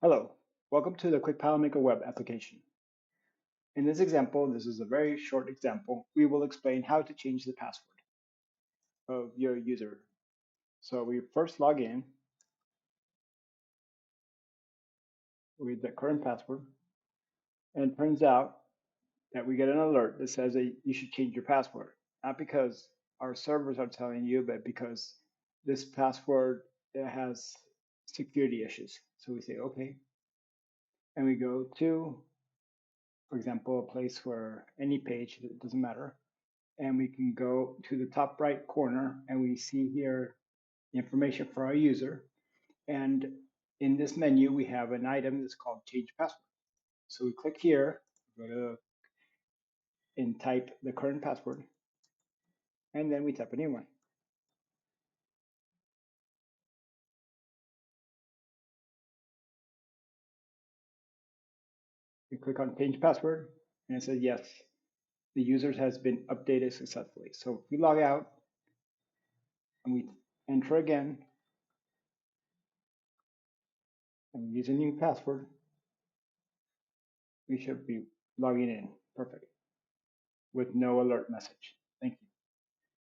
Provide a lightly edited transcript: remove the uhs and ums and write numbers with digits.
Hello, welcome to the Quick Pallet Maker web application. In this example, this is a very short example, we will explain how to change the password of your user. So we first log in with the current password, and it turns out that we get an alert that says that you should change your password. Not because our servers are telling you, but because this password has security issues. So we say, okay, and we go to, for example, a place where any page, it doesn't matter, and we can go to the top right corner and we see here information for our user. And in this menu, we have an item that's called change password. So we click here, go to and type the current password, and then we type a new one. We click on change password and it says yes, the user has been updated successfully. So if we log out and we enter again and we use a new password, we should be logging in perfect with no alert message. Thank you.